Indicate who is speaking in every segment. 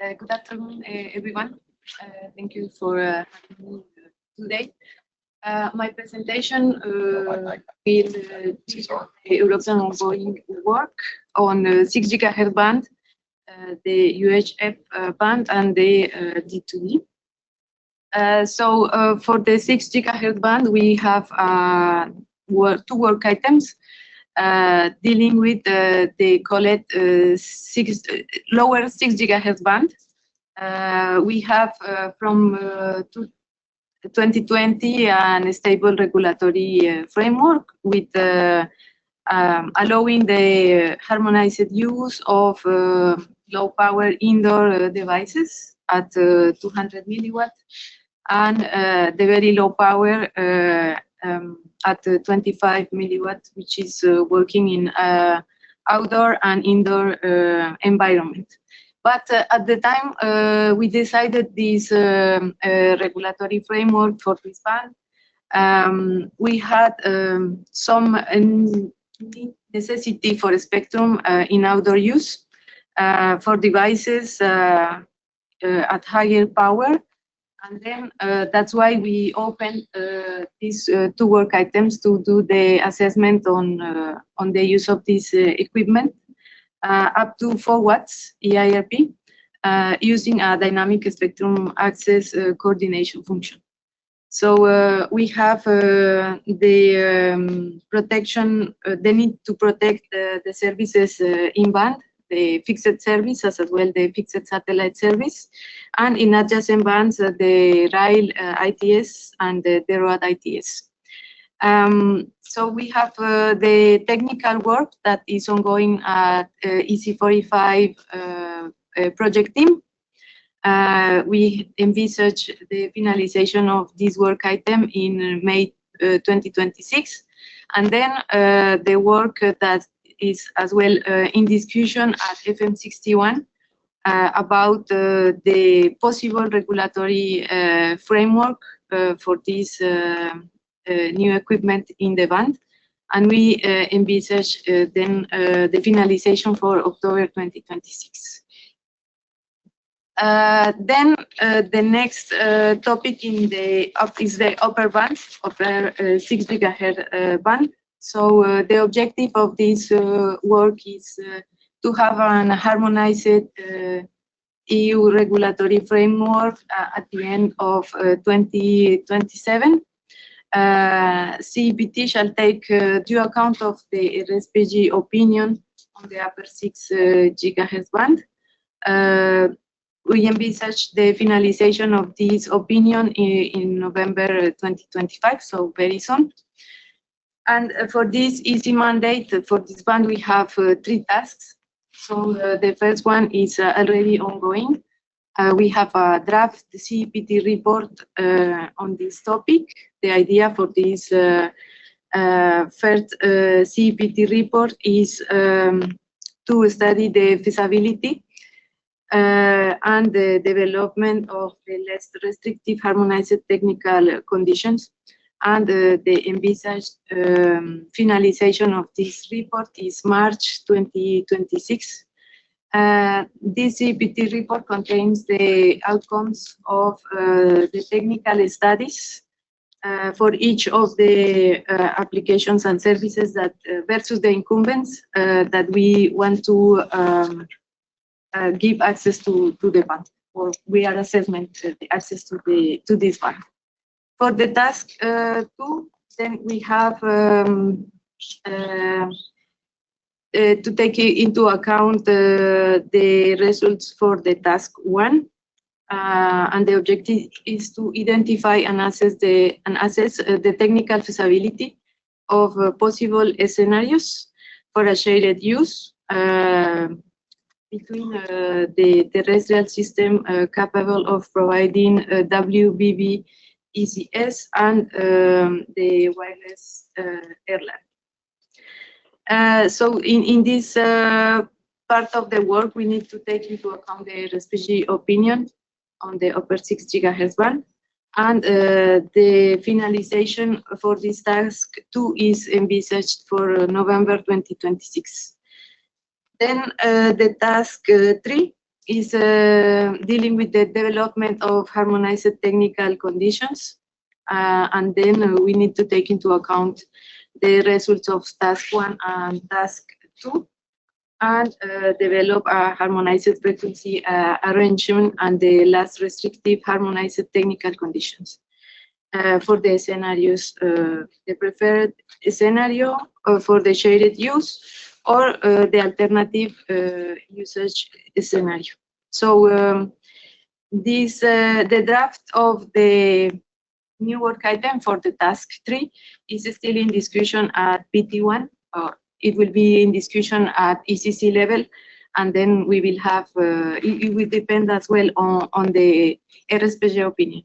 Speaker 1: Good afternoon, everyone. Thank you for having me today. My presentation will teach the European ongoing work on 6 GHz band, the UHF band, and the D2D. So for the 6 GHz band, we have two work items dealing with the called lower 6 GHz band. We have from 2020 a stable regulatory framework with allowing the harmonized use of low power indoor devices at 200 milliwatt and the very low power at 25 milliwatt, which is working in outdoor and indoor environment. But at the time we decided this regulatory framework for this band, we had some necessity for a spectrum in outdoor use for devices at higher power. And then that's why we opened these two work items to do the assessment on the use of this equipment up to 4 watts EIRP using a dynamic spectrum access coordination function. So we have the protection, the need to protect the services in band, the fixed service as well the fixed satellite service, and in adjacent bands the rail ITS and the ROAD ITS. So we have the technical work that is ongoing at EC45 project team. We envisage the finalization of this work item in May 2026, and then the work that is as well in discussion at FM61 about the possible regulatory framework for this new equipment in the band, and we envisage then the finalization for October 2026. Then the next topic in the is the upper band, upper 6 GHz band. So the objective of this work is to have an harmonized EU regulatory framework at the end of 2027. CEPT shall take due account of the RSPG opinion on the upper 6 GHz band. We envisage the finalization of this opinion in November 2025, so very soon. And for this easy mandate for this band, we have 3 tasks. So the first one is already ongoing. We have a draft CEPT report on this topic. The idea for this first CEPT report is to study the feasibility and the development of the less restrictive harmonized technical conditions. And the envisaged finalization of this report is March 2026. This CEPT report contains the outcomes of the technical studies for each of the applications and services that versus the incumbents that we want to give access to the band, or we are assessment the access to this band. For the task 2, then we have to take into account the results for the task 1, and the objective is to identify and assess the technical feasibility of possible scenarios for a shared use between the terrestrial system capable of providing WBB ECS and the wireless airline. So in this part of the work, we need to take into account the RSPG opinion on the upper 6 GHz band, and the finalization for this task 2 is envisaged for November 2026. Then the task 3 is dealing with the development of harmonized technical conditions. And then we need to take into account the results of task 1 and task 2, and develop a harmonized frequency arrangement and the last restrictive harmonized technical conditions for the scenarios, the preferred scenario for the shared use, or the alternative usage scenario. So this the draft of the new work item for the task 3 is still in discussion at PT1, or it will be in discussion at ECC level, and then we will have, it will depend as well on the RSPG opinion.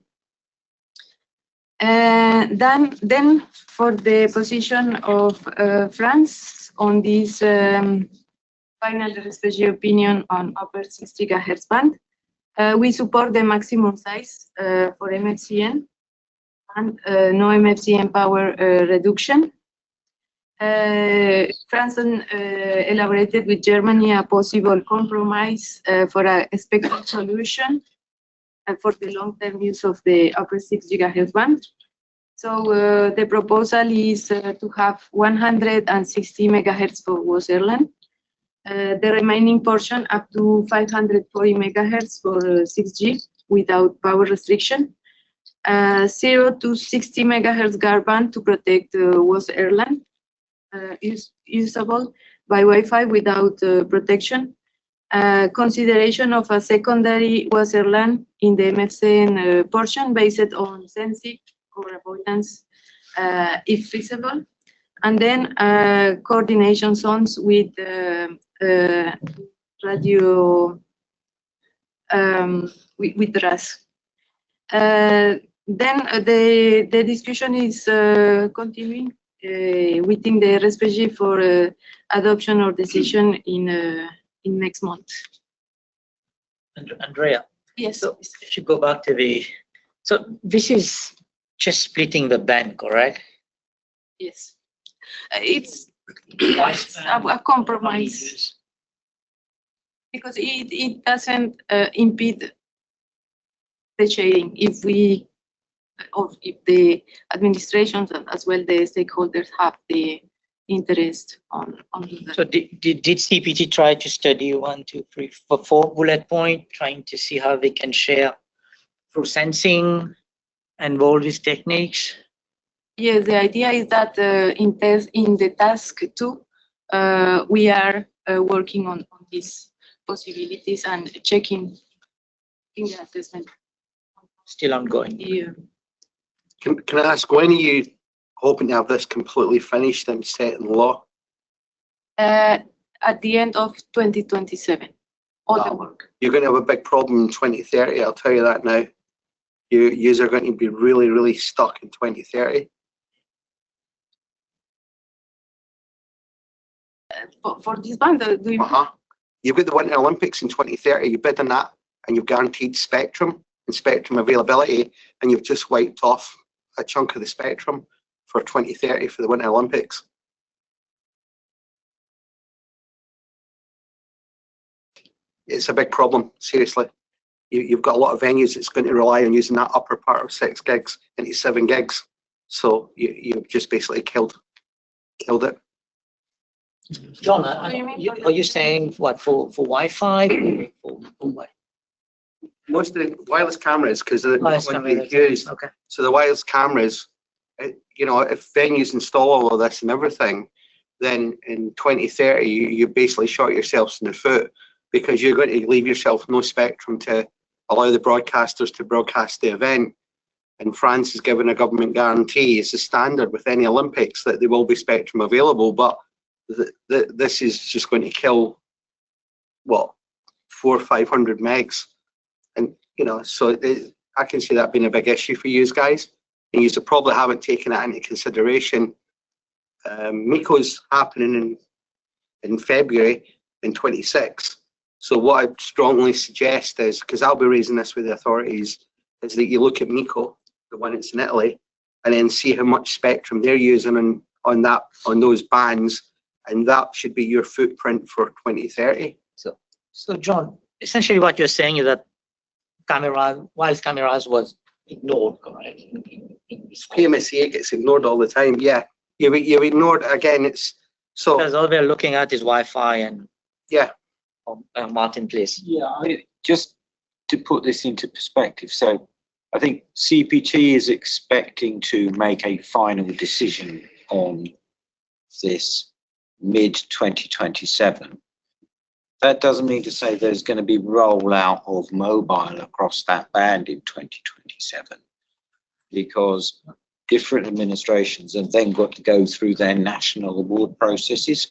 Speaker 1: Then for the position of France on this final RSPG opinion on upper 6 GHz band, we support the maximum size for MFCN and no MFCN power reduction. France elaborated with Germany a possible compromise for a spectrum solution for the long-term use of the upper 6 GHz band. So the proposal is to have 160 MHz for Wasserland, the remaining portion up to 540 MHz for 6G without power restriction, 0 to 60 MHz guard band to protect Wasserland, usable by Wi-Fi without protection, consideration of a secondary Wasserland in the MFCN portion based on sensing or avoidance if feasible, and then coordination zones with radio with RAS. Then the discussion is continuing within the RSPG for adoption or decision in next month.
Speaker 2: Andrea.
Speaker 1: Yes.
Speaker 2: So if you go back to the, so this is just splitting the band, correct?
Speaker 1: Yes. It's a compromise because it doesn't impede the shading if we, or if the administrations and as well the stakeholders have the interest on that.
Speaker 2: So did CPT try to study 1, 2, 3, 4 bullet point, trying to see how they can share through sensing and all these techniques?
Speaker 1: Yes, the idea is that in the task 2, we are working on these possibilities and checking in the assessment.
Speaker 2: Still ongoing.
Speaker 1: Yeah.
Speaker 3: Can I ask, when are you hoping to have this completely finished and set in law?
Speaker 1: At the end of 2027, all the work.
Speaker 3: You're going to have a big problem in 2030, I'll tell you that now. You are going to be really, really stuck in 2030.
Speaker 1: For this band, do you
Speaker 3: You've got the Winter Olympics in 2030, you bid on that, and you've guaranteed spectrum and spectrum availability, and you've just wiped off a chunk of the spectrum for 2030 for the Winter Olympics. It's a big problem, seriously. You've got a lot of venues that's going to rely on using that upper part of 6 gigs into 7 gigs. So you've just basically killed it.
Speaker 2: John, are you saying what, for Wi-Fi? For what?
Speaker 3: Most of the wireless cameras, because they're
Speaker 2: Wireless
Speaker 3: going to
Speaker 2: camera,
Speaker 3: be used.
Speaker 2: okay.
Speaker 3: So the wireless cameras, you know, if venues install all of this and everything, then in 2030 you basically shot yourselves in the foot, because you're going to leave yourself no spectrum to allow the broadcasters to broadcast the event. And France has given a government guarantee, it's a standard with any Olympics, that there will be spectrum available, but this is just going to kill, what, 400 or 500 megs. And, you know, so I can see that being a big issue for you guys. And you probably haven't taken that into consideration. MECO's happening in February in 26. So what I'd strongly suggest is, because I'll be raising this with the authorities, is that you look at MECO, the one that's in Italy, and then see how much spectrum they're using on those bands, and that should be your footprint for 2030.
Speaker 2: So John, essentially what you're saying is that wireless cameras was ignored, correct?
Speaker 3: PMSA gets ignored all the time. Yeah, you've ignored again. It's so
Speaker 2: Because all we're looking at is Wi-Fi and
Speaker 3: yeah.
Speaker 2: Martin Place.
Speaker 4: Yeah, just to put this into perspective, so I think CPT is expecting to make a final decision on this mid-2027. That doesn't mean to say there's going to be rollout of mobile across that band in 2027, because different administrations have then got to go through their national award processes,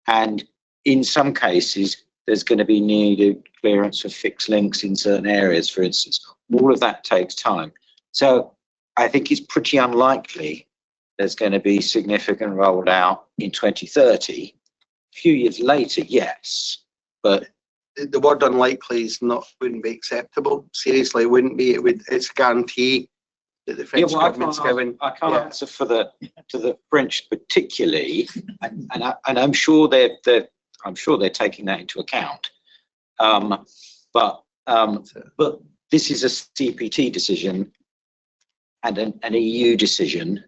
Speaker 4: and in some cases there's going to be needed clearance for fixed links in certain areas, for instance. All of that takes time. So I think it's pretty unlikely there's going to be significant rollout in 2030. A few years later, yes, but
Speaker 3: The word unlikely wouldn't be acceptable. Seriously, it wouldn't be. It's a guarantee that the French government's given.
Speaker 4: I can't
Speaker 3: Yeah.
Speaker 4: answer to the French particularly, and I'm sure they're taking that into account. But this is a CPT decision and an EU decision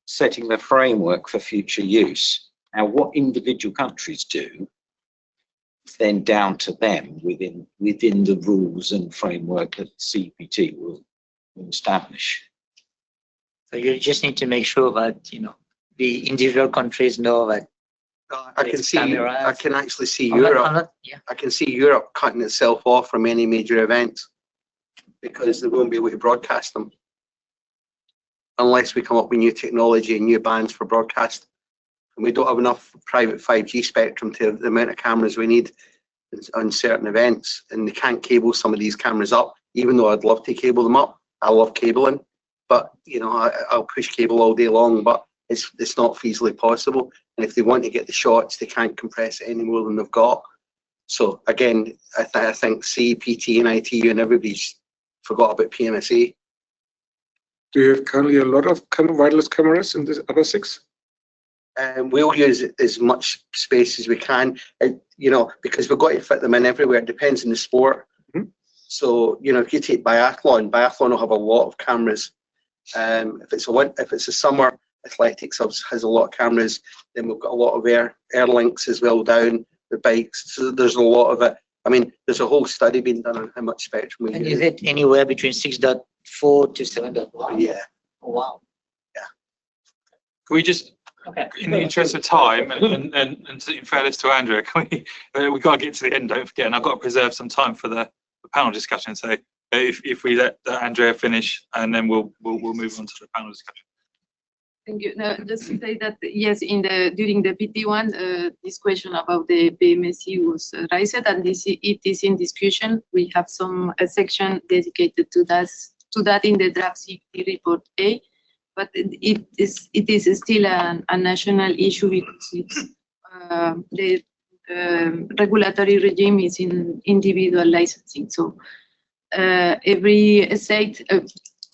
Speaker 4: setting the framework for future use. Now, what individual countries do is then down to them within the rules and framework that CPT will establish.
Speaker 2: So you just need to make sure that, the individual countries know that.
Speaker 3: I can see. I can actually see
Speaker 2: Oh,
Speaker 3: Europe.
Speaker 2: yeah.
Speaker 3: I can see Europe cutting itself off from any major events because they won't be able to broadcast them unless we come up with new technology and new bands for broadcast. And we don't have enough private 5G spectrum to have the amount of cameras we need on certain events, and they can't cable some of these cameras up. Even though I'd love to cable them up, I love cabling, but I'll push cable all day long, but it's not feasibly possible. And if they want to get the shots, they can't compress it any more than they've got. So again, I think CPT and ITU and everybody's forgot about PMSA.
Speaker 5: Do you have currently a lot of wireless cameras in the other 6?
Speaker 3: We'll use as much space as we can, because we've got to fit them in everywhere. It depends on the sport.
Speaker 5: Mm-hmm.
Speaker 3: So, if you take biathlon will have a lot of cameras. If it's a summer, athletics has a lot of cameras. Then we've got a lot of air links as well down the bikes. So there's a lot of it. I mean, there's a whole study being done on how much spectrum we
Speaker 2: And
Speaker 3: use.
Speaker 2: is it anywhere between 6.4 to 7.1?
Speaker 3: Yeah.
Speaker 2: Oh, wow.
Speaker 6: Can we just,
Speaker 2: Okay.
Speaker 6: in the interest of time and in fairness to Andrea, we've got to get to the end, don't forget, and I've got to preserve some time for the panel discussion. So if we let Andrea finish, and then we'll move on to the panel discussion.
Speaker 1: Thank you. No, just to say that yes, during the PT1, this question about the PMSE was raised, and it is in discussion. We have a section dedicated to that in the draft CPT report A, but it is still a national issue because the regulatory regime is in individual licensing. So every state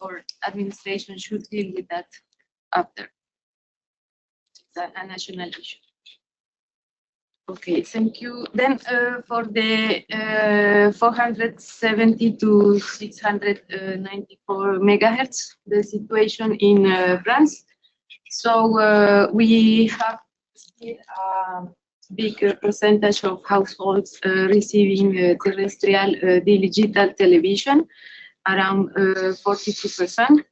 Speaker 1: or administration should deal with that after. It's a national issue. Okay, thank you. Then for the 470 to 694 megahertz, the situation in France. So we have still a big percentage of households receiving terrestrial digital television, around 42%.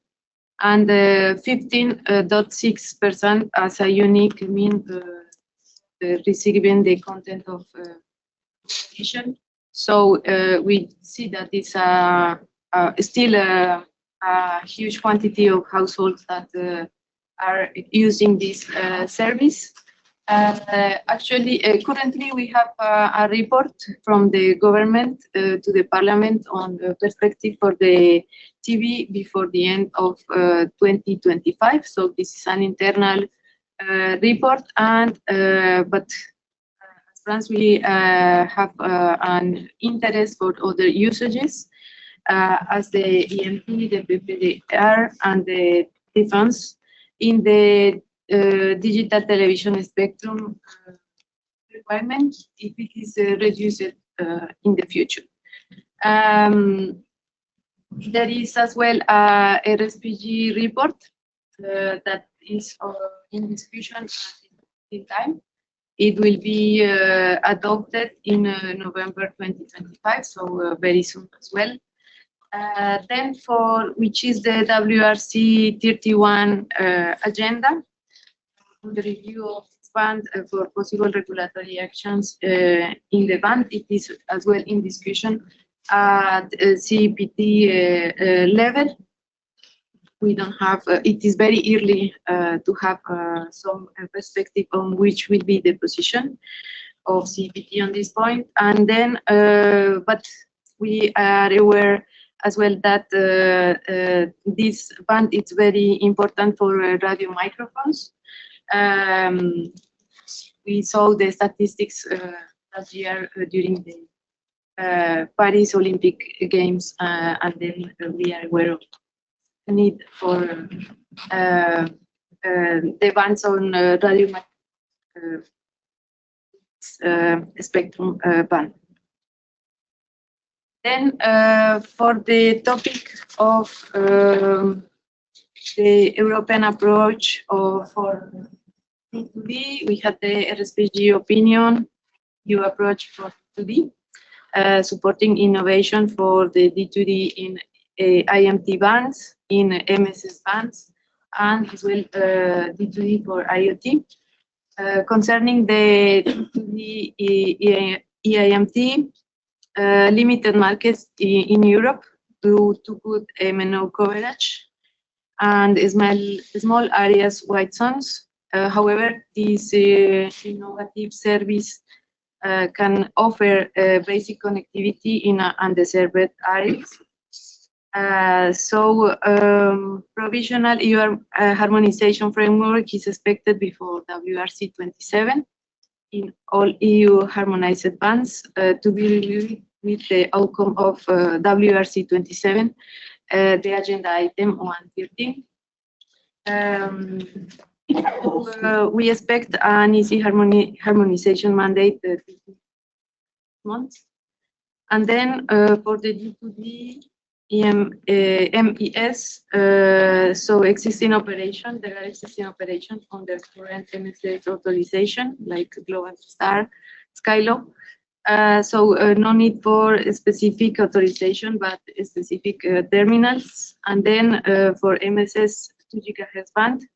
Speaker 1: And 15.6% as a unique mean receiving the content of television. So we see that it's still a huge quantity of households that are using this service. Actually, currently we have a report from the government to the parliament on the perspective for the TV before the end of 2025. So this is an internal report, and but as France we have an interest for other usages as the EMP, the PPDR, and the defense in the digital television spectrum requirement if it is reduced in the future. There is as well a RSPG report that is in discussion in time. It will be adopted in November 2025, so very soon as well. Then for which is the WRC 31 agenda, the review of band for possible regulatory actions in the band, it is as well in discussion at CEPT level. We don't have, it is very early to have some perspective on which will be the position of CEPT on this point. And then, but we are aware as well that this band is very important for radio microphones. We saw the statistics last year during the Paris Olympic Games, and then we are aware of the need for the bands on radio spectrum band. Then for the topic of the European approach for D2D, we had the RSPG opinion, new approach for D2D, supporting innovation for the D2D in IMT bands, in MSS bands, and as well D2D for IoT. Concerning the D2D EIMT, limited markets in Europe to good MNO coverage and small areas white zones. However, this innovative service can offer basic connectivity in underserved areas. Provisional EU harmonization framework is expected before WRC 27 in all EU harmonized bands to be reviewed with the outcome of WRC 27, the agenda item 113. We expect an easy harmonization mandate this month. And then for the D2D MES, so existing operation, there are existing operations under current MSS authorization, like Global Star, Skylo. No need for a specific authorization, but specific terminals. And then for MSS 2 GHz band,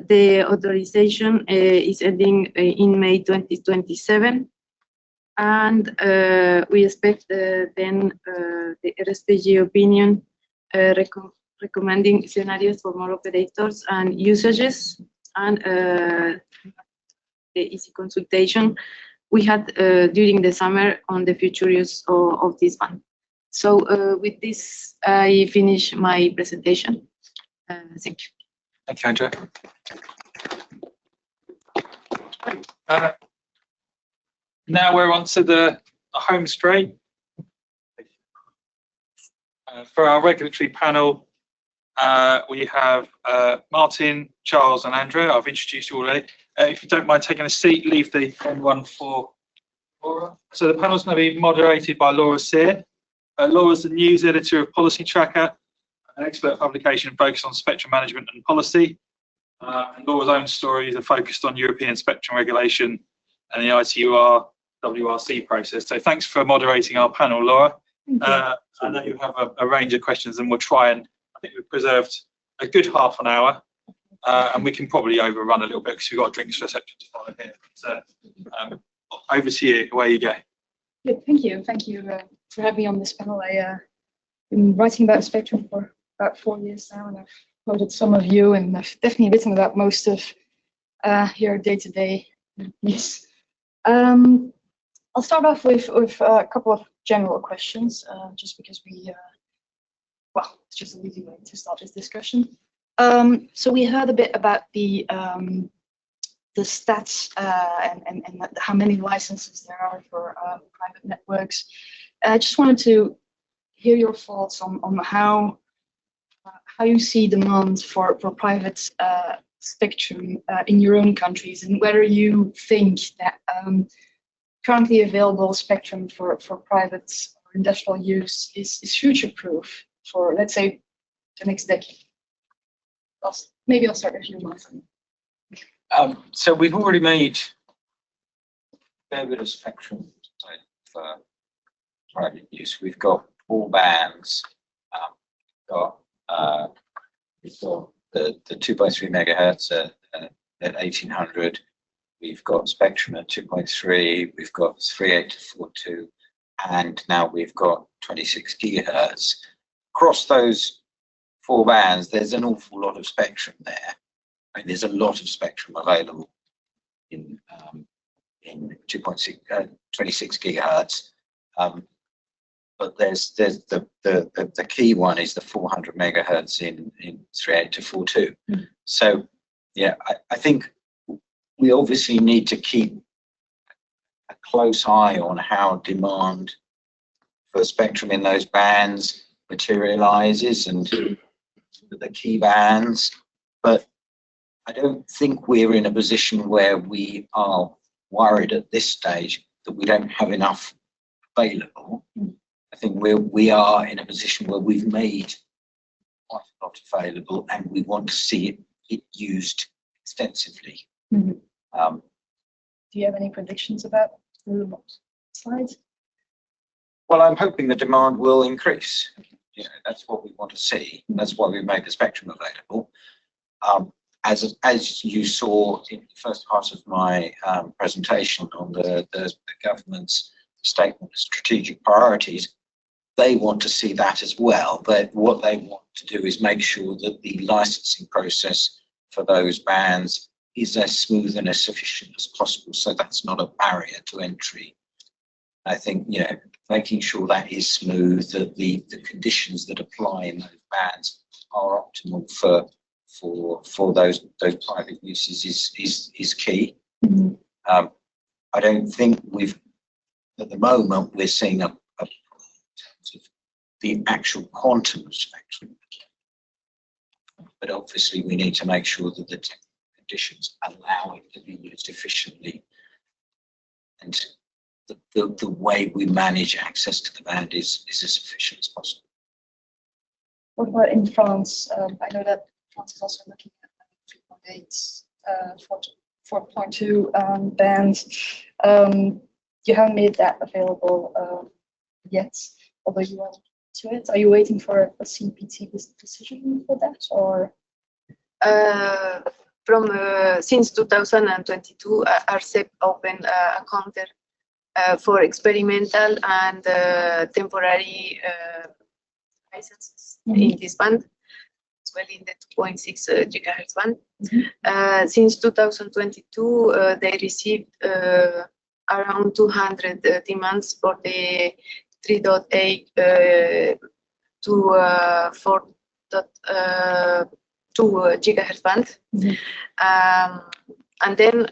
Speaker 1: the authorization is ending in May 2027. And we expect then the RSPG opinion recommending scenarios for more operators and usages, and the easy consultation we had during the summer on the future use of this band. So with this, I finish my presentation. Thank you.
Speaker 6: Thank you, Andrea. Now we're on to the home straight. For our regulatory panel, we have Martin, Charles, and Andrea. I've introduced you already. If you don't mind taking a seat, leave the one for Laura. So the panel is going to be moderated by Laura Sear. Laura's the news editor of Policy Tracker, an expert publication focused on spectrum management and policy. And Laura's own stories are focused on European spectrum regulation and the ITUR WRC process. So thanks for moderating our panel, Laura. I know you have a range of questions, and we'll try and, I think we've preserved a good half an hour, and we can probably overrun a little bit because we've got a drinks reception to follow here. So over to you, away you go.
Speaker 7: Good, thank you. Thank you for having me on this panel. I've been writing about spectrum for about 4 years now, and I've quoted some of you, and I've definitely written about most of your day-to-day needs. I'll start off with a couple of general questions, just because well, it's just an easy way to start this discussion. So we heard a bit about the stats and how many licenses there are for private networks. I just wanted to hear your thoughts on how you see demand for private spectrum in your own countries, and whether you think that currently available spectrum for private or industrial use is future-proof for, let's say, the next decade. Maybe I'll start with you, Martin.
Speaker 4: So we've already made a fair bit of spectrum for private use. We've got 4 bands. We've got the 2.3 megahertz at 1800. We've got spectrum at 2.3. We've got 3.8 to 4.2, and now we've got 26 gigahertz. Across those 4 bands, there's an awful lot of spectrum there. I mean, there's a lot of spectrum available in 2.6, 26 gigahertz. But there's the key one is the 400 megahertz in 3.8 to 4.2.
Speaker 7: Mm.
Speaker 4: So yeah, I think we obviously need to keep a close eye on how demand for spectrum in those bands materializes and the key bands. But I don't think we're in a position where we are worried at this stage that we don't have enough available. I think we are in a position where we've made quite a lot available, and we want to see it used extensively.
Speaker 7: Mm-hmm.
Speaker 4: Um,
Speaker 7: Do you have any predictions about the slides?
Speaker 4: Well, I'm hoping the demand will increase. You know, that's what we want to see. That's why we made the spectrum available. As you saw in the first part of my presentation on the government's statement of strategic priorities, they want to see that as well. But what they want to do is make sure that the licensing process for those bands is as smooth and as sufficient as possible, so that's not a barrier to entry. I think, you know, making sure that is smooth, that the conditions that apply in those bands are optimal for those private uses is key.
Speaker 7: Mm-hmm.
Speaker 4: I don't think at the moment we're seeing a the actual quantum of spectrum, but obviously we need to make sure that the conditions allow it to be used efficiently, and the way we manage access to the band is as efficient as possible.
Speaker 7: What about in France? I know that France is also looking at 3.8, 4.2 bands. You haven't made that available yet, although you want to it. Are you waiting for a CPT decision for that, or?
Speaker 1: Since 2022, ARCEP opened a counter for experimental and temporary licenses in this band, as well in the 2.6 gigahertz band.
Speaker 7: Mm-hmm.
Speaker 1: Since 2022, they received around 200 demands for the 3.8 to 4.2 gigahertz band.
Speaker 7: Mm-hmm.
Speaker 1: And then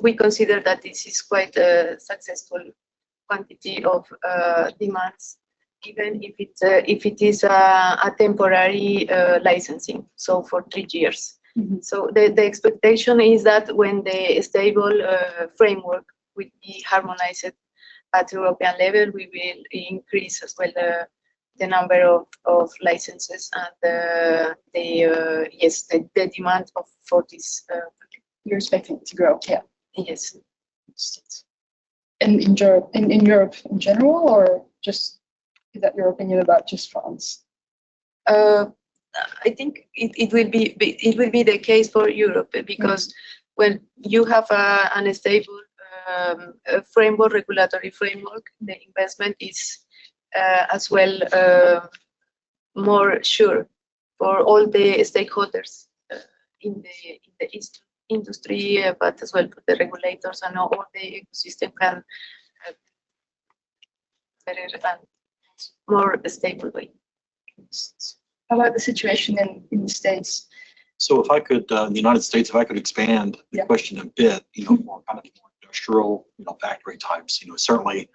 Speaker 1: we consider that this is quite a successful quantity of demands, even if it is a temporary licensing, so for 3 years.
Speaker 7: Mm-hmm.
Speaker 1: So the expectation is that when the stable framework will be harmonized at European level, we will increase as well the number of licenses and the demand for this.
Speaker 7: You're expecting it to grow, yeah.
Speaker 1: Yes.
Speaker 7: And in Europe in general, or just is that your opinion about just France?
Speaker 1: I think it will be the case for Europe, because when you have an unstable framework, regulatory framework, the investment is as well more sure for all the stakeholders in the industry, but as well for the regulators, and all the ecosystem can better and more stable way.
Speaker 7: How about the situation in the States?
Speaker 8: So if I could, in the United States, if I could expand the
Speaker 7: Yeah.
Speaker 8: question a bit, more kind of more industrial, factory types, certainly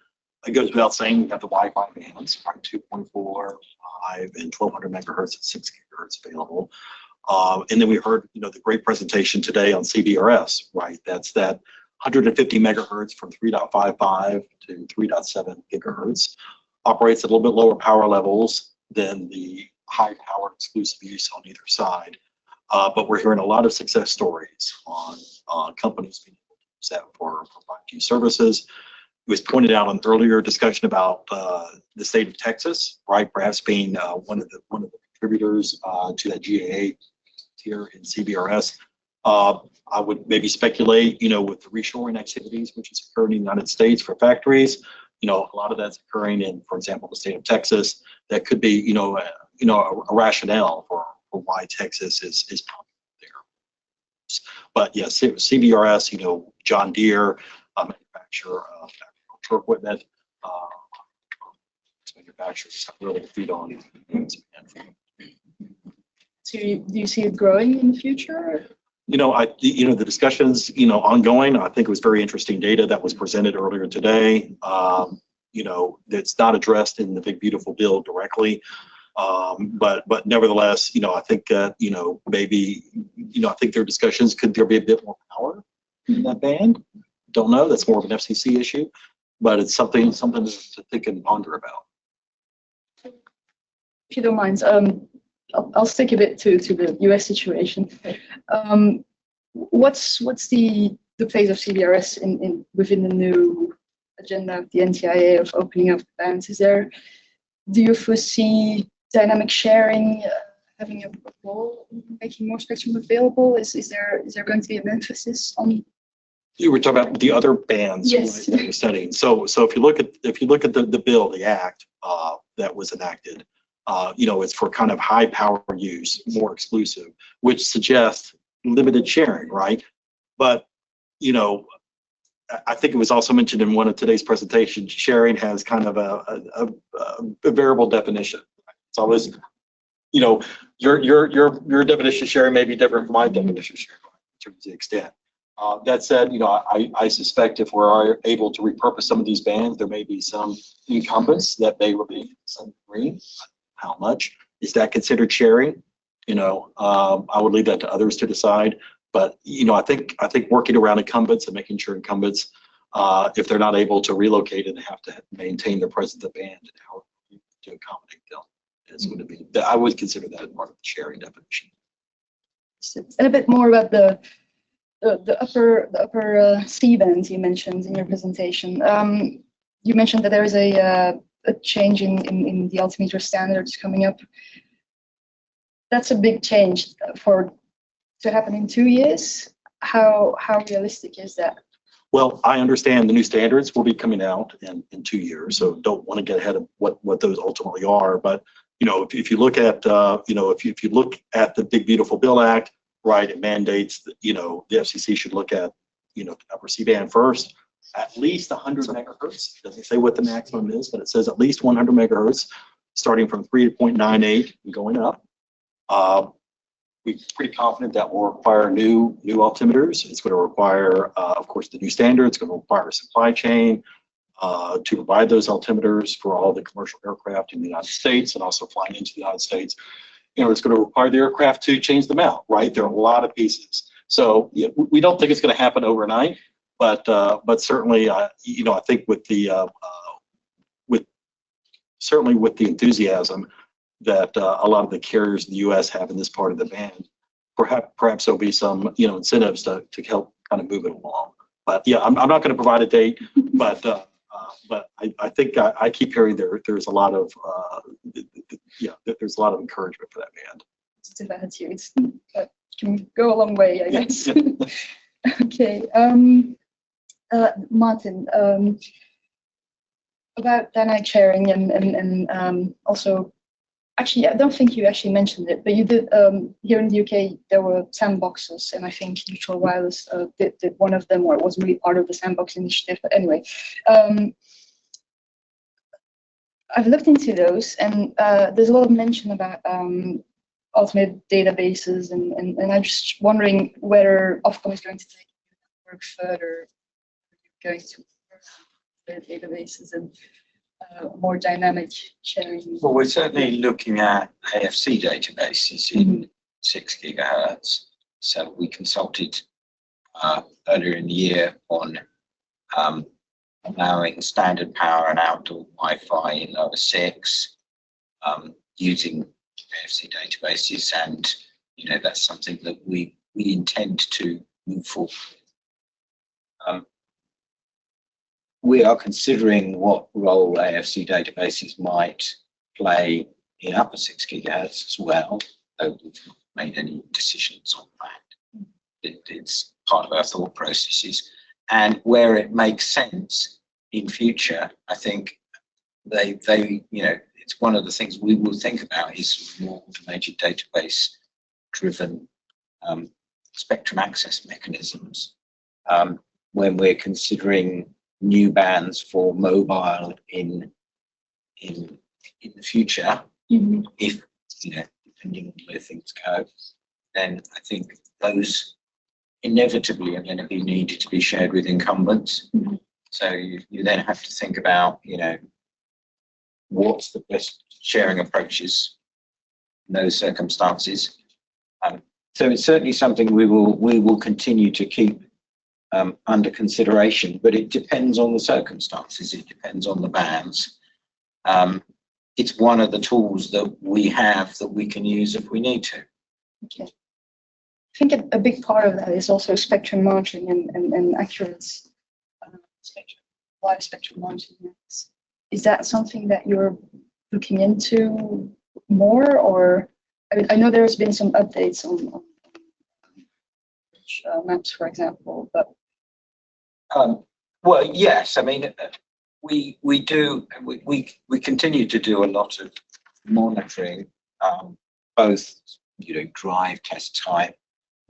Speaker 8: it goes without saying we have the Wi-Fi bands, right, 2.4, 5, and 1200 megahertz at 6 gigahertz available. And then we heard, you know, the great presentation today on CBRS, right? That's that 150 megahertz from 3.55 to 3.7 gigahertz. Operates at a little bit lower power levels than the high power exclusive use on either side. But we're hearing a lot of success stories on companies being able to use that for 5G services. It was pointed out on earlier discussion about the state of Texas, right? Perhaps being one of the contributors to that GAA tier in CBRS. I would maybe speculate, you know, with the reshoring activities, which is occurring in the United States for factories, you know, a lot of that's occurring in, for example, the state of Texas. That could be, you know, a rationale for why Texas is popular there. But yes, CBRS, you know, John Deere, manufacturer of agricultural equipment, manufacturers have really feed on.
Speaker 7: So do you see it growing in the future?
Speaker 8: You know, the discussions, you know, ongoing. I think it was very interesting data that was presented earlier today. You know, that's not addressed in the Big Beautiful Bill directly. But nevertheless, you know, I think you know, maybe, you know, I think their discussions, could there be a bit more power in that band? Don't know. That's more of an FCC issue, but it's something to think and ponder about.
Speaker 7: If you don't mind, I'll stick a bit to the US situation. What's the place of CBRS in within the new agenda of the NTIA of opening up bands? Do you foresee dynamic sharing having a role in making more spectrum available? Is there going to be an emphasis on?
Speaker 8: You were talking about the other bands,
Speaker 7: yes,
Speaker 8: right, that we're studying. So if you look at the bill, the act that was enacted, you know, it's for kind of high power use, more exclusive, which suggests limited sharing, right? But, you know, I think it was also mentioned in one of today's presentations, sharing has kind of a variable definition. It's always, you know, your definition of sharing may be different from my definition of sharing in terms of the extent. That said, you know, I suspect if we're able to repurpose some of these bands, there may be some incumbents that may remain to some degree. How much is that considered sharing? You know, I would leave that to others to decide. But, you know, I think working around incumbents and making sure incumbents, if they're not able to relocate and have to maintain their presence at band and how to accommodate them is going to be, I would consider that part of the sharing definition.
Speaker 7: And a bit more about the upper C bands you mentioned in your presentation. You mentioned that there is a change in the altimeter standards coming up. That's a big change to happen in 2 years. How realistic is that?
Speaker 8: Well, I understand the new standards will be coming out in 2 years, so don't want to get ahead of what those ultimately are. But, you know, if you look at you know, if you look at the Big Beautiful Bill Act, right, it mandates that, you know, the FCC should look at, you know, the upper C band first, at least 100 megahertz. It doesn't say what the maximum is, but it says at least 100 megahertz, starting from 3.98 and going up. We're pretty confident that will require new altimeters. It's going to require, of course, the new standards. It's going to require a supply chain to provide those altimeters for all the commercial aircraft in the United States and also flying into the United States. You know, it's going to require the aircraft to change them out, right? There are a lot of pieces. So yeah, we don't think it's going to happen overnight, but certainly, you know, I think with certainly with the enthusiasm that a lot of the carriers in the U.S. have in this part of the band, perhaps there'll be some, you know, incentives to help kind of move it along. But yeah, I'm not going to provide a date, but I think I keep hearing there's a lot of there's a lot of encouragement for that band.
Speaker 7: Positive attitudes that can go a long way, I guess. Okay, Martin, about dynamic sharing and also, actually, I don't think you actually mentioned it, but you did, here in the UK, there were sandboxes, and I think Neutral Wireless did one of them, or it wasn't really part of the sandbox initiative, but anyway. I've looked into those, and there's a lot of mention about ultimate databases, and I'm just wondering whether Ofcom is going to take the work further, going to databases and more dynamic sharing.
Speaker 4: Well, we're certainly looking at AFC databases in 6 gigahertz. So we consulted earlier in the year on allowing standard power and outdoor Wi-Fi in lower 6 using AFC databases, and that's something that we intend to move forward. We are considering what role AFC databases might play in upper 6 gigahertz as well, though we've not made any decisions on that. It's part of our thought processes, and where it makes sense in future, I think it's one of the things we will think about is more automated database driven spectrum access mechanisms when we're considering new bands for mobile in the future. If depending on where things go, then I think those inevitably are going to be needed to be shared with incumbents. So you then have to think about what's the best sharing approaches in those circumstances. So it's certainly something we will continue to keep under consideration, but it depends on the circumstances. It depends on the bands. It's one of the tools that we have that we can use if we need to.
Speaker 7: Okay. I think a big part of that is also spectrum monitoring and accurate wide spectrum monitoring. Is that something that you're looking into more, or I know there's been some updates on maps, for example, but
Speaker 4: well, yes. I mean, we do. We continue to do a lot of monitoring, both drive test type,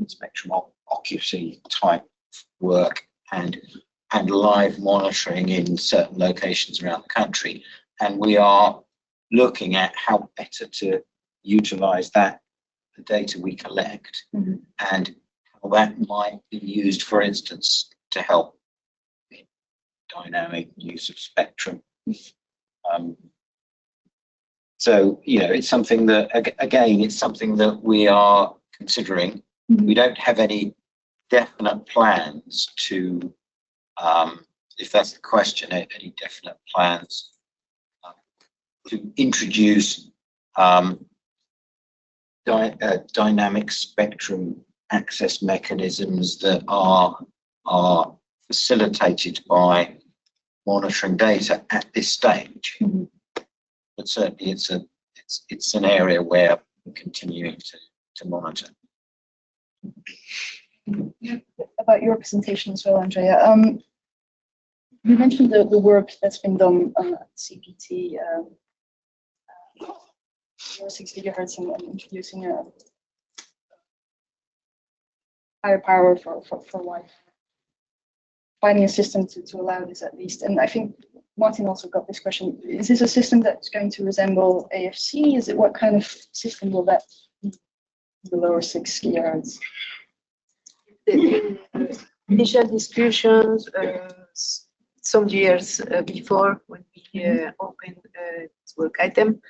Speaker 4: spectrum occupancy type work, and live monitoring in certain locations around the country. And we are looking at how better to utilize the data we collect, and how that might be used, for instance, to help in dynamic use of spectrum. So, it's something that, again, it's something that we are considering. We don't have any definite plans to, if that's the question, any definite plans to introduce dynamic spectrum access mechanisms that are facilitated by monitoring data at this stage. But certainly it's an area where we're continuing to monitor.
Speaker 7: About your presentation as well, Andrea. You mentioned the work that's been done at CPT, 6 gigahertz, and introducing a higher power for Wi-Fi. Finding a system to allow this at least. And I think Martin also got this question. Is this a system that's going to resemble AFC? What kind of system will that be in the lower 6 gigahertz?
Speaker 1: The initial discussions some years before, when we opened this work item,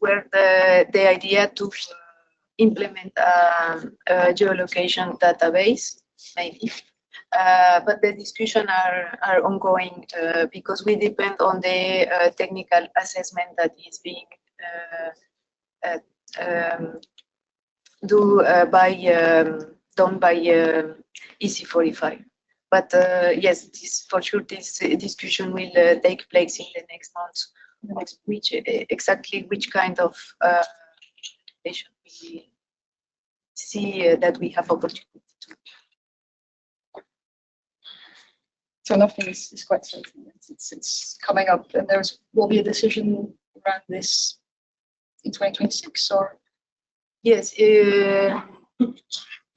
Speaker 1: were the idea to implement a geolocation database, maybe. But the discussion are ongoing because we depend on the technical assessment that is being done by EC45. But yes, for sure, this discussion will take place in the next months. Which kind of patient we see that we have opportunity to.
Speaker 7: So nothing is quite certain. It's coming up, and will be a decision around this in 2026, or?
Speaker 1: Yes,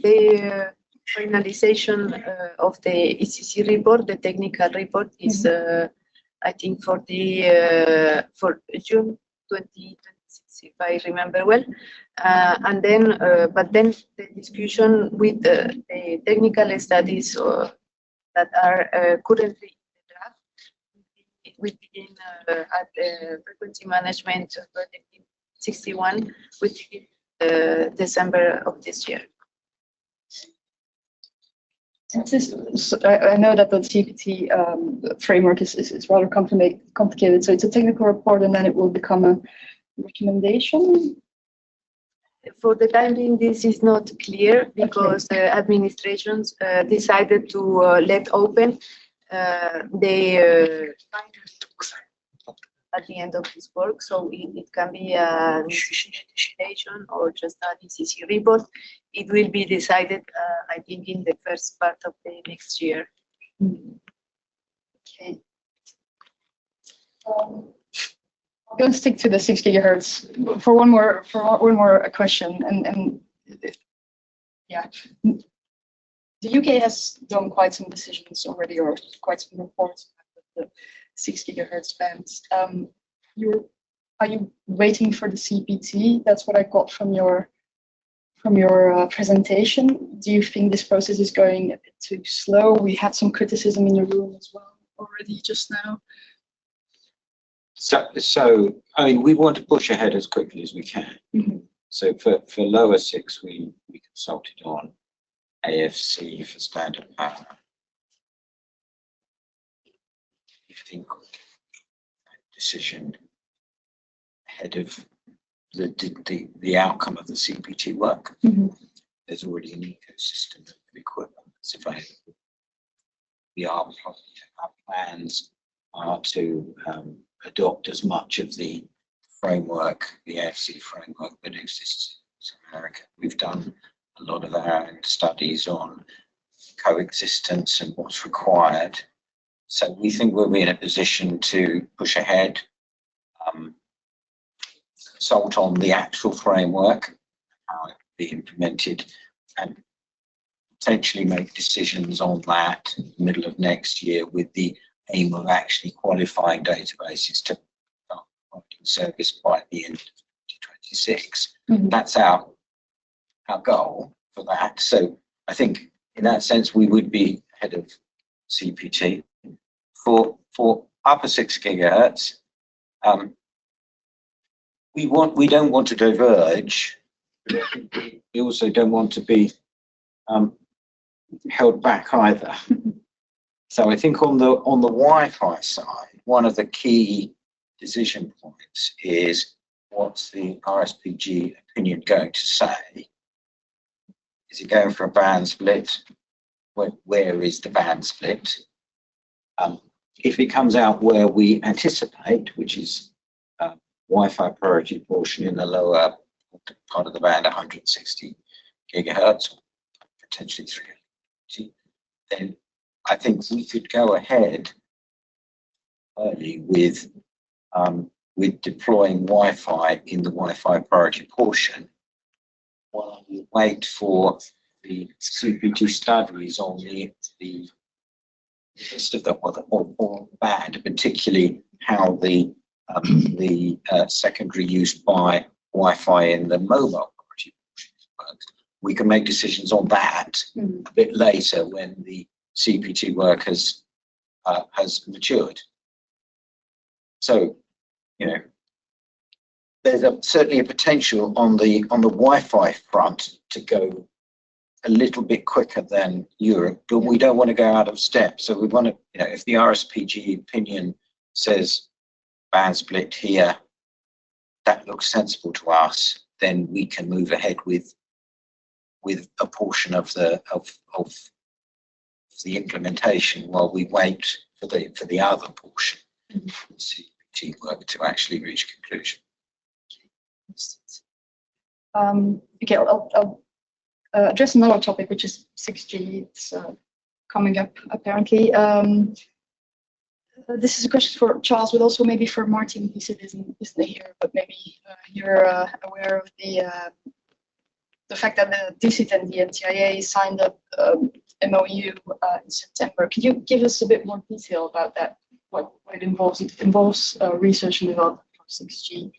Speaker 1: the finalization of the ECC report, the technical report, is I think for June 2026, if I remember well. And then, but then the discussion with the technical studies that are currently in the draft, we begin at the frequency management project 61, which December of this year.
Speaker 7: Since I know that the CPT framework is rather complicated, so it's a technical report and then it will become a recommendation.
Speaker 1: For the time being, this is not clear because the administrations decided to let open the at the end of this work, so it can be an initiation or just an ECC report. It will be decided, I think, in the first part of the next year.
Speaker 7: Okay. I'm going to stick to the 6 gigahertz for one more question, and yeah, the UK has done quite some decisions already, or quite some reports about the 6 gigahertz bands. Are you waiting for the CPT? That's what I got from your presentation. Do you think this process is going a bit too slow? We had some criticism in the room as well already just now.
Speaker 4: So I mean, we want to push ahead as quickly as we can.
Speaker 7: Mhm.
Speaker 4: So for lower 6, we consulted on AFC for standard power. I think decision ahead of the outcome of the CPT work.
Speaker 7: Mhm.
Speaker 4: There's already an ecosystem of equipment that's available. Our plans are to adopt as much of the framework, the AFC framework that exists in America. We've done a lot of our own studies on coexistence and what's required. So we think we'll be in a position to push ahead, consult on the actual framework, how it will be implemented, and potentially make decisions on that in the middle of next year with the aim of actually qualifying databases to start providing service by the end of 2026.
Speaker 7: Mhm.
Speaker 4: That's our goal for that. So I think in that sense, we would be ahead of CPT. For upper 6 gigahertz, we don't want to diverge. We also don't want to be held back either. So I think on the Wi-Fi side, one of the key decision points is what's the RSPG opinion going to say? Is it going for a band split? Where is the band split? If it comes out where we anticipate, which is Wi-Fi priority portion in the lower part of the band, 160 gigahertz, potentially 300, then I think we could go ahead early with deploying Wi-Fi in the Wi-Fi priority portion, while we wait for the CPT studies on the rest of the band, particularly how the secondary use by Wi-Fi in the mobile priority portion works. We can make decisions on that a bit later when the CPT work has matured. So, there's certainly a potential on the Wi-Fi front to go a little bit quicker than Europe, but we don't want to go out of step. So we want to, if the RSPG opinion says band split here, that looks sensible to us, then we can move ahead with a portion of the implementation while we wait for the other portion of the CPT work to actually reach conclusion.
Speaker 7: Okay, I'll address another topic, which is 6G. It's coming up apparently. This is a question for Charles, but also maybe for Martin, who isn't here, but maybe you're aware of the fact that the DCIT and the NTIA signed up MOU in September. Can you give us a bit more detail about that? What it involves? It involves research and development for 6G.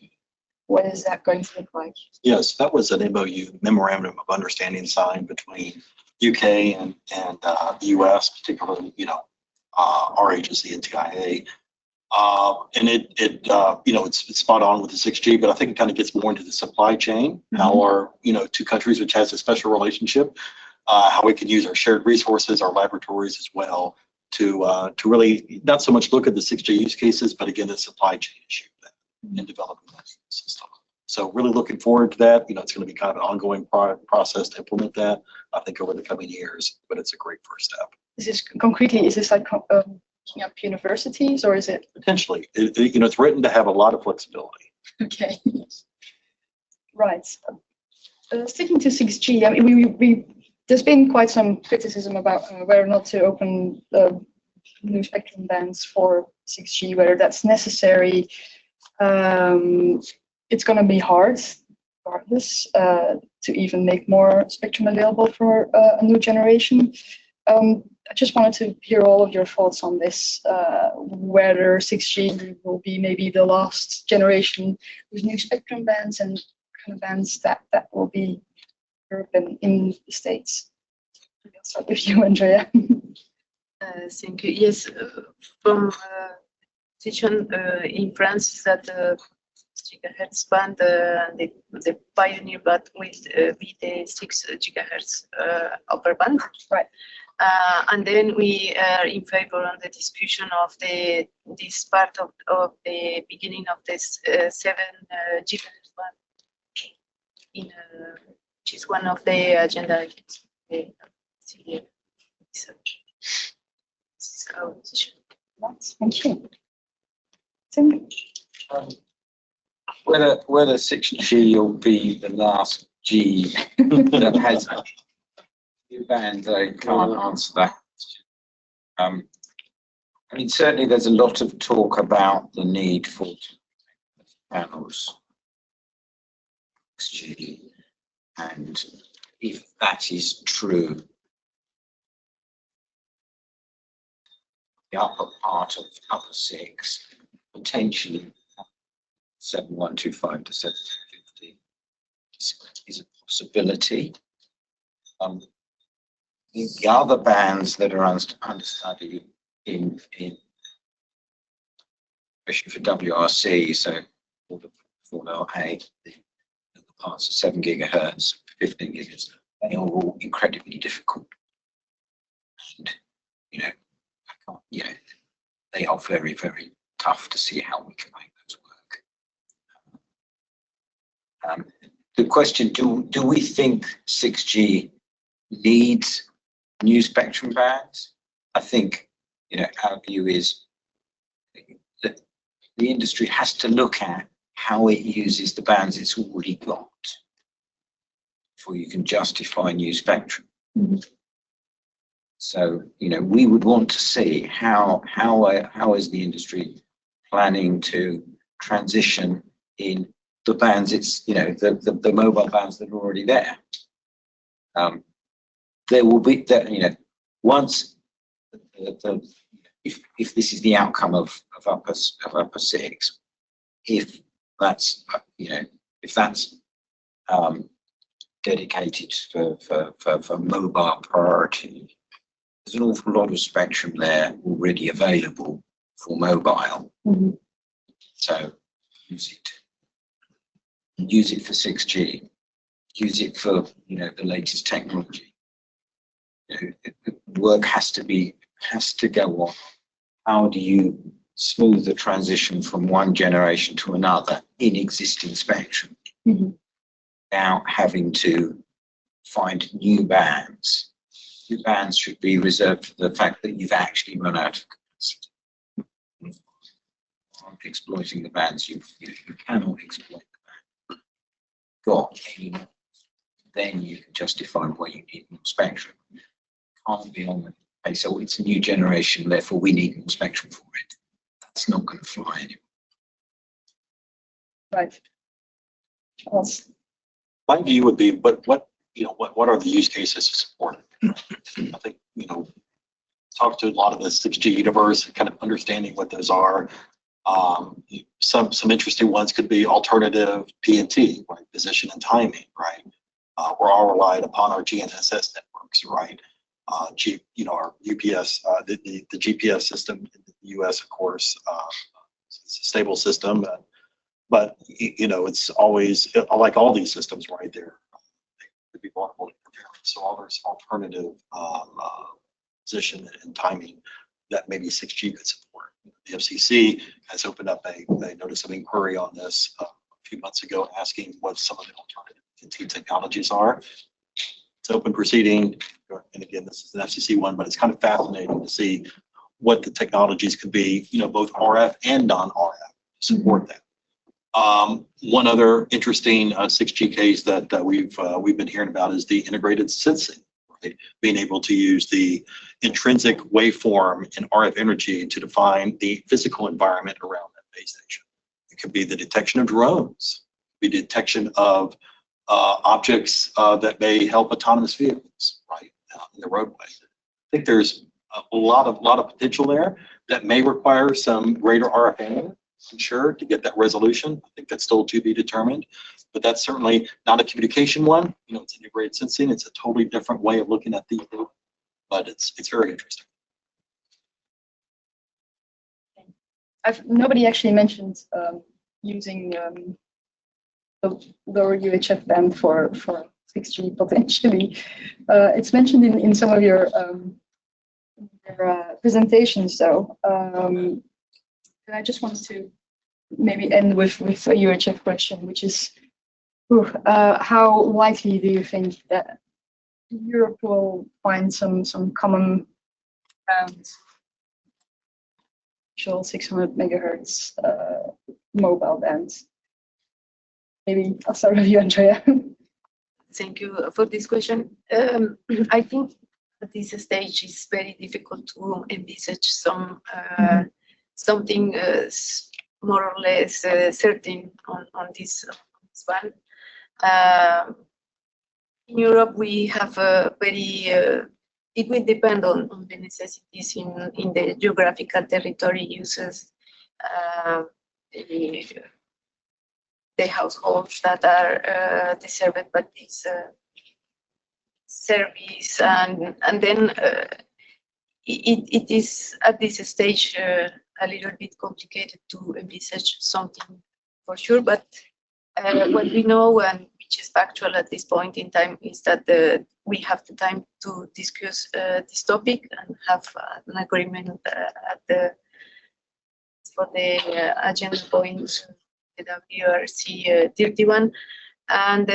Speaker 7: What is that going to look like?
Speaker 8: Yes, that was an MOU, memorandum of understanding signed between UK and US, particularly, our agency, NTIA, And it's spot on with the 6G, but I think it kind of gets more into the supply chain, how our, two countries, which has a special relationship, how we can use our shared resources, our laboratories as well to really not so much look at the 6G use cases, but again, the supply chain issue in developing that system. So really looking forward to that. It's going to be kind of an ongoing process to implement that, I think, over the coming years, but it's a great first step.
Speaker 7: Is this like looking up universities, or is it?
Speaker 8: Potentially, it's written to have a lot of flexibility.
Speaker 7: Okay. Right. Sticking to 6G, I mean, there's been quite some criticism about whether or not to open new spectrum bands for 6G, whether that's necessary. It's going to be hard, regardless, to even make more spectrum available for a new generation. I just wanted to hear all of your thoughts on this, whether 6G will be maybe the last generation with new spectrum bands and kind of bands that will be urban in the States. Maybe I'll start with you, Andrea.
Speaker 1: Thank you. Yes, from decision in France that gigahertz band, the pioneer band will be the 6 gigahertz upper band.
Speaker 7: Right.
Speaker 1: And then we are in favor on the discussion of this part of the beginning of this 7 gigahertz band, which is one of the agenda items. Our position.
Speaker 7: Thank you. Tim?
Speaker 4: Whether 6G will be the last G that has new bands, I can't answer that. I mean, certainly there's a lot of talk about the need for panels, 6G, and if that is true, the upper part of upper 6, potentially 7125 to 7250 is a possibility. The other bands that are under study in especially for WRC, so for the parts of 7 gigahertz, 15 gigahertz, they are all incredibly difficult. And, they are very, very tough to see how we can make those work. The question, do we think 6G needs new spectrum bands? I think, our view is that the industry has to look at how it uses the bands it's already got before you can justify new spectrum. Mm-hmm. So, we would want to see how is the industry planning to transition in the bands, the mobile bands that are already there. There will be that, once if this is the outcome of upper 6, if that's dedicated for mobile priority, there's an awful lot of spectrum there already available for mobile. Mm-hmm. So use it for 6G, use it for the latest technology. Work has to go on. How do you smooth the transition from one generation to another in existing spectrum, mm-hmm, without having to find new bands? New bands should be reserved for the fact that you've actually run out of capacity. Exploiting the bands you cannot exploit the band got anymore. Then you can justify why you need more spectrum. Can't be on the okay, so it's a new generation, therefore we need more spectrum for it. That's not going to fly anymore.
Speaker 7: Right. Charles.
Speaker 8: My view would be, but what are the use cases to support it? I think, talk to a lot of the 6G universe and kind of understanding what those are. Some interesting ones could be alternative PNT, right? Position and timing, right? We're all relied upon our GNSS networks, right? Our UPS, the GPS system in the US, of course, it's a stable system, but you know, it's always like all these systems, right? They could be vulnerable to interference. So all there's alternative position and timing that maybe 6G could support. The FCC has opened up a notice of inquiry on this a few months ago, asking what some of the alternative technologies are. It's open proceeding, and again, this is an FCC one, but it's kind of fascinating to see what the technologies could be, you know, both RF and non-RF to support that. One other interesting 6G case that we've been hearing about is the integrated sensing, right? Being able to use the intrinsic waveform in RF energy to define the physical environment around that base station. It could be the detection of drones, the detection of objects that may help autonomous vehicles, right, in the roadway. I think there's a lot of potential there that may require some greater RF bandwidth, I'm sure, to get that resolution. I think that's still to be determined, but that's certainly not a communication one. You know, it's integrated sensing. It's a totally different way of looking at these, but it's very interesting.
Speaker 7: Nobody actually mentioned using the lower UHF band for 6G potentially. It's mentioned in some of your presentations, though. And I just wanted to maybe end with a UHF question, which is, how likely do you think that Europe will find some common ground, 600 megahertz mobile bands? Maybe I'll start with you, Andrea.
Speaker 1: Thank you for this question. I think at this stage it's very difficult to envisage something more or less certain on this one. In Europe, we have a very, it will depend on the necessities in the geographical territory uses, the households that are served by this service, and then it is at this stage a little bit complicated to envisage something for sure, but what we know, and which is factual at this point in time, is that we have the time to discuss this topic and have an agreement for the agenda point, the WRC 31. And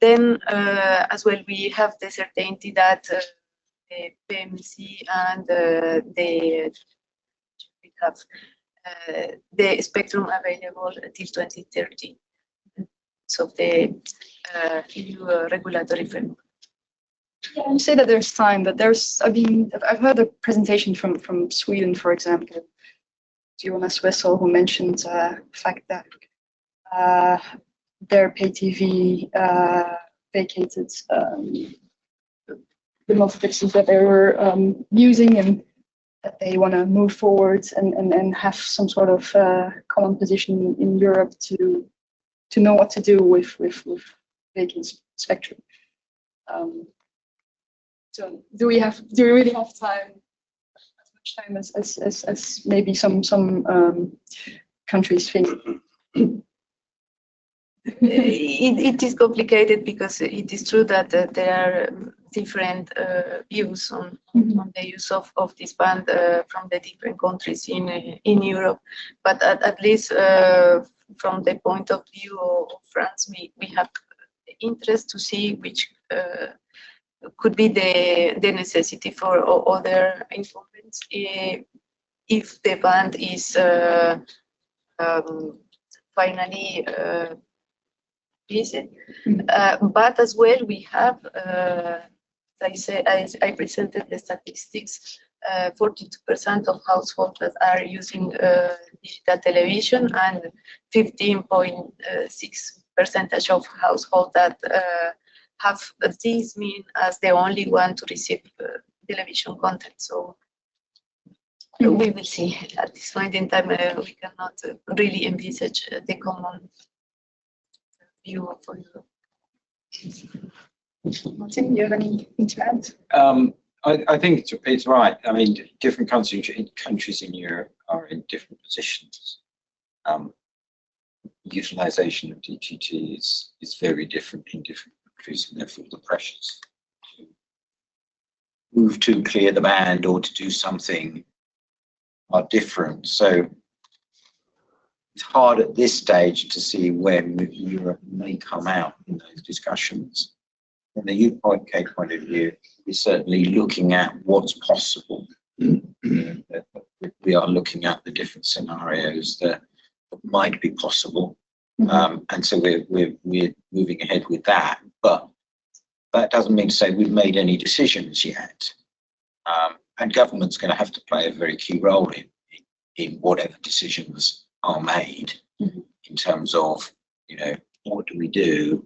Speaker 1: then as well, we have the certainty that the PMC and we have the spectrum available until 2030. So the EU regulatory framework.
Speaker 7: Yeah, you say that there's time, but I've heard a presentation from Sweden, for example, Jonas Wessel, who mentioned the fact that their pay TV vacated the multiplexes that they were using, and that they want to move forward and have some sort of common position in Europe to know what to do with vacant spectrum. So do we really have time, as much time as maybe some countries think?
Speaker 1: It is complicated because it is true that there are different views on the use of this band from the different countries in Europe, but at least from the point of view of France, we have interest to see which could be the necessity for other incumbents if the band is finally visit. But as well, we have, I presented the statistics, 42% of households that are using digital television, and 15.6% of households that have this mean as the only one to receive television content. So we will see. At this point in time, we cannot really envisage the common view for Europe.
Speaker 7: Martin, do you have anything to add?
Speaker 4: I think it's right. I mean, different countries in Europe are in different positions utilization of DTT is very different in different countries, and therefore the pressures to move to clear the band or to do something are different. So it's hard at this stage to see when Europe may come out in those discussions. From the UK point of view, we're certainly looking at what's possible. We are looking at the different scenarios that might be possible, and so we're moving ahead with that. But that doesn't mean to say we've made any decisions yet. And government's going to have to play a very key role in whatever decisions are made in terms of, you know, what do we do?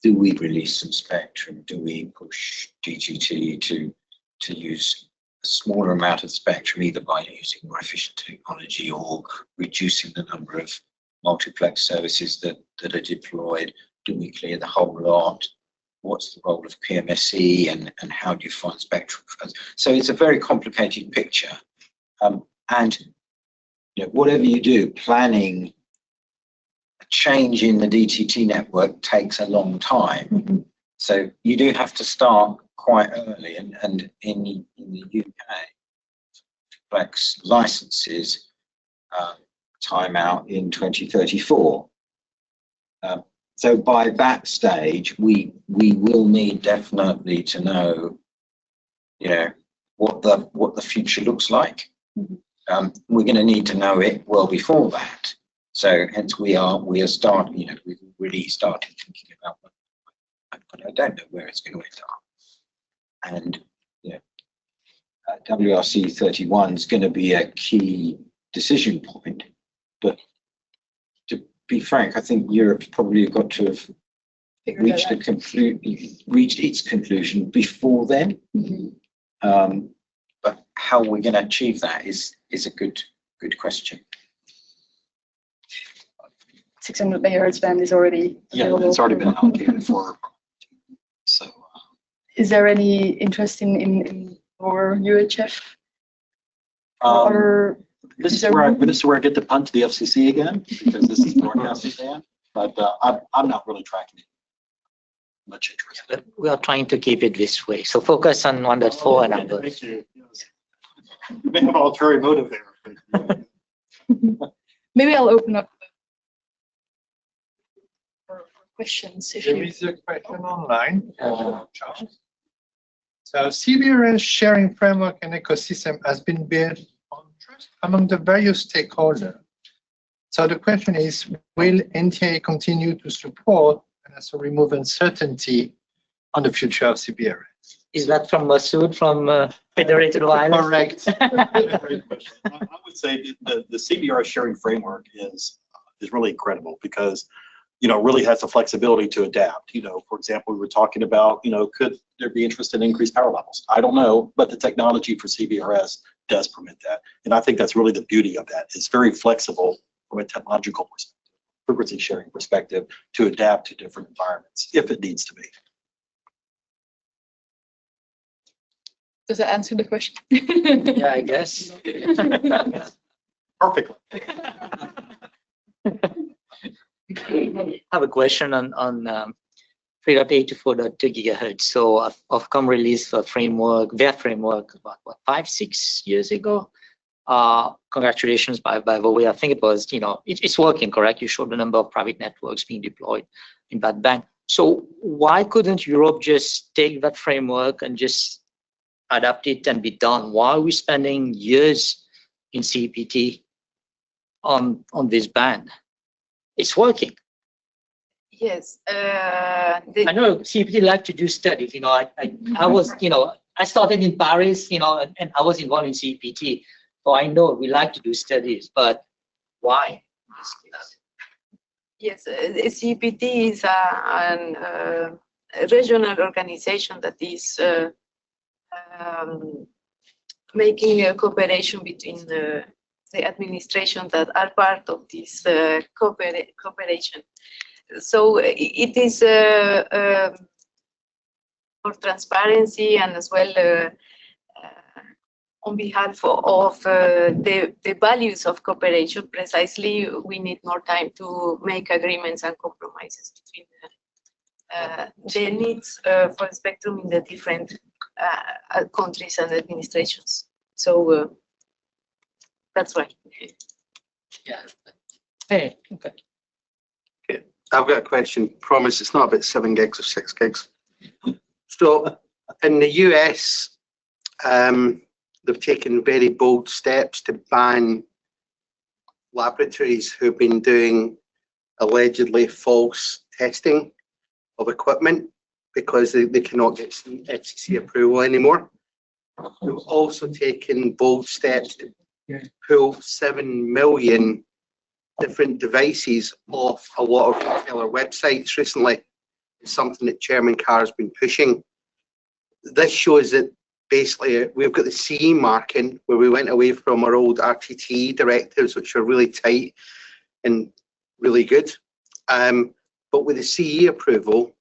Speaker 4: Do we release some spectrum? Do we push DGT to use a smaller amount of spectrum, either by using more efficient technology or reducing the number of multiplex services that are deployed? Do we clear the whole lot? What's the role of PMSE, and how do you find spectrum? So it's a very complicated picture. And you know, whatever you do, planning a change in the DTT network takes a long time. So you do have to start quite early, and in the UK, multiplex licenses time out in 2034. So by that stage, we will need definitely to know, you know, what the future looks like. We're going to need to know it well before that. So hence we are starting, you know, we've really started thinking about what, but I don't know where it's going to end up. And you know, WRC 31 is going to be a key decision point. But to be frank, I think Europe's probably got to have reached its conclusion before then. But how we're going to achieve that is a good question.
Speaker 7: 600 megahertz band is already available.
Speaker 8: It's already been allocated for. So,
Speaker 7: is there any interest in or UHF? Or
Speaker 8: this is where I get to punt to the FCC again, because this is broadcasting band. But I'm not really tracking it much interest.
Speaker 2: But we are trying to keep it this way. So focus on 1.4 and others.
Speaker 8: Thank you. You may have an ulterior motive there.
Speaker 7: maybe I'll open up for questions. If
Speaker 9: There
Speaker 7: you
Speaker 9: is a question online. So CBRS sharing framework and ecosystem has been built on trust among the various stakeholders. So the question is, will NTA continue to support and also remove uncertainty on the future of CBRS?
Speaker 2: Is that from Masood from Federated Wireless?
Speaker 9: Correct.
Speaker 8: Great question. I would say the CBRS sharing framework is really incredible, because you know, really has the flexibility to adapt. You know, for example, we were talking about, you know, could there be interest in increased power levels? I don't know, but the technology for CBRS does permit that. And I think that's really the beauty of that. It's very flexible from a technological perspective, frequency sharing perspective, to adapt to different environments if it needs to be.
Speaker 7: does that answer the question?
Speaker 2: Yeah, I guess.
Speaker 8: Perfectly.
Speaker 2: I have a question on 3.8 to 4.2 gigahertz. So Ofcom released their framework about 5-6 years ago. Congratulations by the way. I think it was, you know, it's working, correct? You showed the number of private networks being deployed in that band. So why couldn't Europe just take that framework and just adapt it and be done? Why are we spending years in CPT on this band? It's working.
Speaker 1: Yes.
Speaker 2: I know CPT like to do studies. You know, I was, you know, I started in Paris, you know, and I was involved in CPT. So I know we like to do studies, but why?
Speaker 1: Yes, CPT is a regional organization that is making a cooperation between the administration that are part of this cooperation. So it is for transparency and as well on behalf of the values of cooperation. Precisely, we need more time to make agreements and compromises between the needs for spectrum in the different countries and administrations. So that's why.
Speaker 2: Yeah. Hey, okay.
Speaker 3: I've got a question. Promise it's not about 7 gigs or 6 gigs. So in the US, they've taken very bold steps to ban laboratories who've been doing allegedly false testing of equipment because they cannot get FCC approval anymore. They've also taken bold steps to pull 7 million different devices off a lot of retailer websites recently. It's something that Chairman Carr has been pushing. This shows that basically we've got the CE marking where we went away from our old RTT directives, which are really tight and really good. But with the CE approval,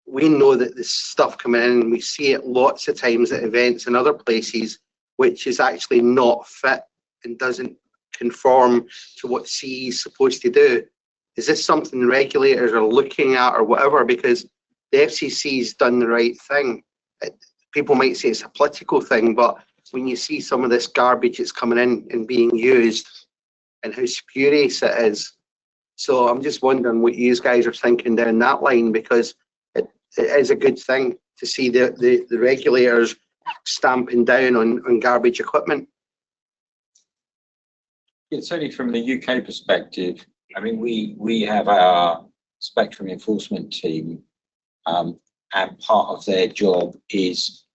Speaker 3: we know that this stuff coming in, and we see it lots of times at events and other places, which is actually not fit and doesn't conform to what CE is supposed to do. Is this something the regulators are looking at or whatever? Because the FCC's done the right thing. People might say it's a political thing, but when you see some of this garbage that's coming in and being used and how spurious it is. So I'm just wondering what you guys are thinking down that line, because it is a good thing to see the regulators stamping down on garbage equipment.
Speaker 4: Yeah, certainly from the UK perspective, I mean, we have our spectrum enforcement team, and part of their job is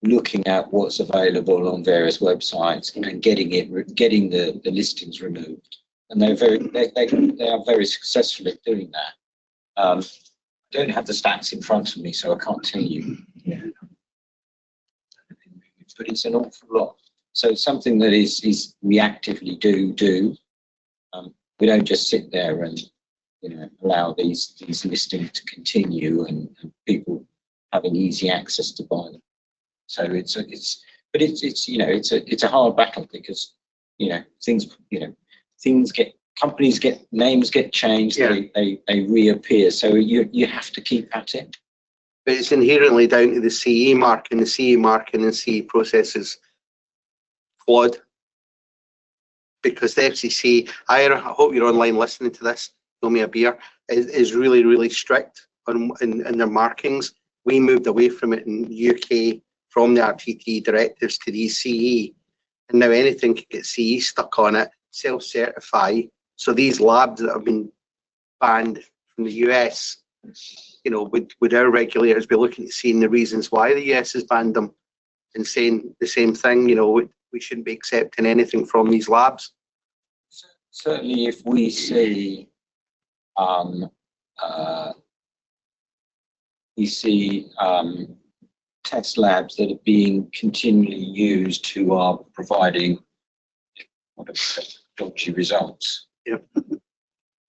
Speaker 4: looking at what's available on various websites and getting the listings removed. And they are very successful at doing that. I don't have the stats in front of me, so I can't tell you. Yeah. But it's an awful lot. So it's something that is we actively do. We don't just sit there and allow these listings to continue and people having easy access to buy them. So it's a hard battle because companies get names get changed,
Speaker 3: yeah.
Speaker 4: they reappear. So you have to keep at it.
Speaker 3: But it's inherently down to the CE mark, and the CE marking and CE process is flawed. Because the FCC, I hope you're online listening to this, throw me a beer, is really, really strict in their markings. We moved away from it in UK from the RTT directives to the CE, and now anything can get CE stuck on it, self-certify. So these labs that have been banned from the US, would our regulators be looking at seeing the reasons why the US has banned them and saying the same thing, we shouldn't be accepting anything from these labs?
Speaker 4: Certainly if we see test labs that are being continually used who are providing dodgy results.
Speaker 3: Yep.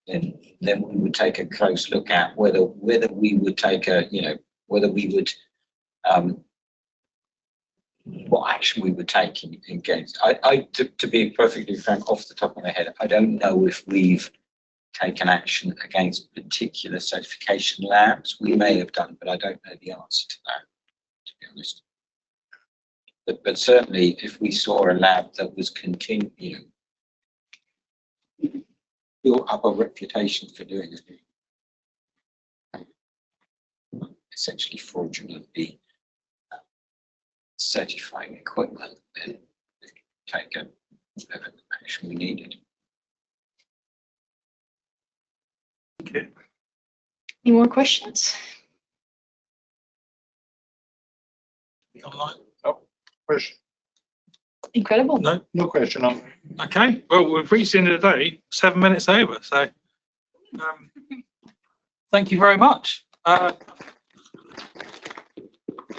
Speaker 4: Then we would take a close look at whether we would take what action we would take against. To be perfectly frank, off the top of my head, I don't know if we've taken action against particular certification labs. We may have done, but I don't know the answer to that, to be honest. But certainly, if we saw a lab that was built up a reputation for doing it, essentially fraudulently certifying equipment, then take whatever action we needed.
Speaker 3: Okay.
Speaker 7: Any more questions?
Speaker 6: Online?
Speaker 5: Question.
Speaker 7: Incredible.
Speaker 5: No question.
Speaker 6: Okay, well, we've reached the end of the day, 7 minutes over. So thank you very much.